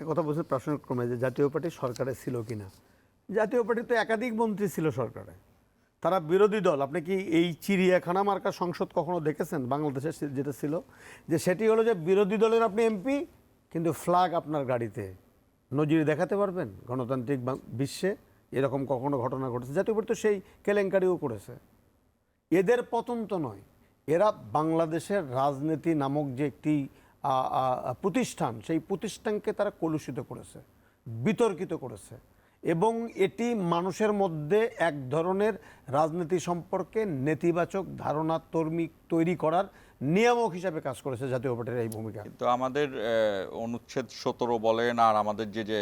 কথা বলছেন প্রাসঙ্গিক ক্রমে যে জাতীয় পার্টি সরকারে ছিল কিনা। জাতীয় পার্টি তো একাধিক মন্ত্রী ছিল সরকারে, তারা বিরোধী দল। আপনি কি এই চিড়িয়াখানা মার্কা সংসদ কখনো দেখেছেন বাংলাদেশে যেটা ছিল? যে সেটি হলো যে বিরোধী দলের আপনি এমপি, কিন্তু ফ্ল্যাগ আপনার গাড়িতে। নজির দেখাতে পারবেন গণতান্ত্রিক বিশ্বে এরকম কখনো ঘটনা ঘটেছে? জাতীয় পার্টি তো সেই কেলেঙ্কারিও করেছে। এদের পতন তো নয়, এরা বাংলাদেশের রাজনীতি নামক যে একটি প্রতিষ্ঠান, সেই প্রতিষ্ঠানকে তারা কলুষিত করেছে, বিতর্কিত করেছে, এবং এটি মানুষের মধ্যে এক ধরনের রাজনীতি সম্পর্কে নেতিবাচক ধারণা তৈরি করার নিয়ামক হিসাবে কাজ করেছে জাতীয় পার্টির এই ভূমিকা। তো আমাদের অনুচ্ছেদ 17 বলেন আর আমাদের যে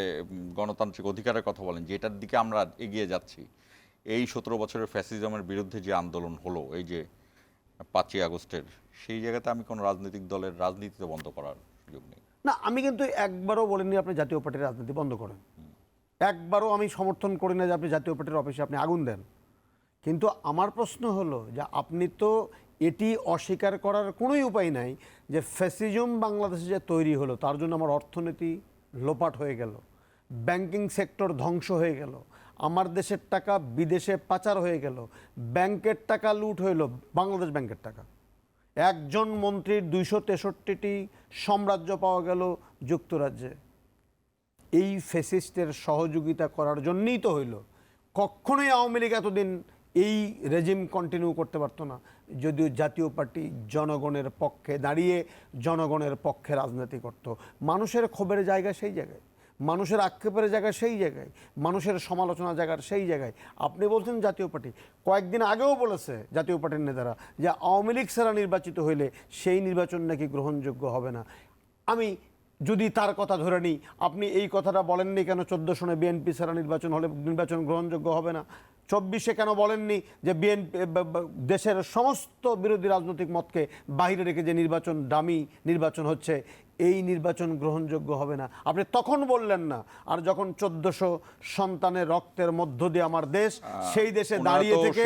গণতান্ত্রিক অধিকারের কথা বলেন, যেটার দিকে আমরা এগিয়ে যাচ্ছি, এই 17 বছরের ফ্যাসিজমের বিরুদ্ধে যে আন্দোলন হলো এই যে 5ই আগস্টের, সেই জায়গাতে আমি কোনো রাজনৈতিক দলের রাজনীতিতে বন্ধ করার সুযোগ নেই। না, আমি কিন্তু একবারও বলিনি আপনি জাতীয় পার্টির রাজনীতি বন্ধ করেন, একবারও আমি সমর্থন করি না যে আপনি জাতীয় পার্টির অফিসে আপনি আগুন দেন। কিন্তু আমার প্রশ্ন হলো যে আপনি তো এটি অস্বীকার করার কোনোই উপায় নাই যে ফ্যাসিজম বাংলাদেশে যে তৈরি হলো তার জন্য আমার অর্থনীতি লোপাট হয়ে গেল, ব্যাংকিং সেক্টর ধ্বংস হয়ে গেল, আমার দেশের টাকা বিদেশে পাচার হয়ে গেল, ব্যাংকের টাকা লুট হইল, বাংলাদেশ ব্যাংকের টাকা। একজন মন্ত্রীর 263টি সাম্রাজ্য পাওয়া গেল যুক্তরাজ্যে। এই ফ্যাসিস্টের সহযোগিতা করার জন্যই তো হইল। কখনোই আওয়ামী লীগ এতদিন এই রেজিম কন্টিনিউ করতে পারতো না, যদিও জাতীয় পার্টি জনগণের পক্ষে দাঁড়িয়ে জনগণের পক্ষে রাজনীতি করত। মানুষের ক্ষোভের জায়গা সেই জায়গায়, মানুষের আক্ষেপের জায়গা সেই জায়গায়, মানুষের সমালোচনা জায়গার সেই জায়গায়। আপনি বলছেন জাতীয় পার্টি, কয়েকদিন আগেও বলেছে জাতীয় পার্টির নেতারা যে আওয়ামী লীগ ছাড়া নির্বাচিত হইলে সেই নির্বাচন নাকি গ্রহণযোগ্য হবে না। আমি যদি তার কথা ধরে নিই, আপনি এই কথাটা বলেননি কেন 14 সনে বিএনপি ছাড়া নির্বাচন হলে নির্বাচন গ্রহণযোগ্য হবে না? 24-এ কেন বলেননি যে বিএনপি দেশের সমস্ত বিরোধী রাজনৈতিক মতকে বাইরে রেখে যে নির্বাচন, দামি নির্বাচন হচ্ছে, এই নির্বাচন গ্রহণযোগ্য হবে না? আপনি তখন বললেন না। আর যখন 1400 সন্তানের রক্তের মধ্য দিয়ে আমার দেশ, সেই দেশে দাঁড়িয়ে থেকে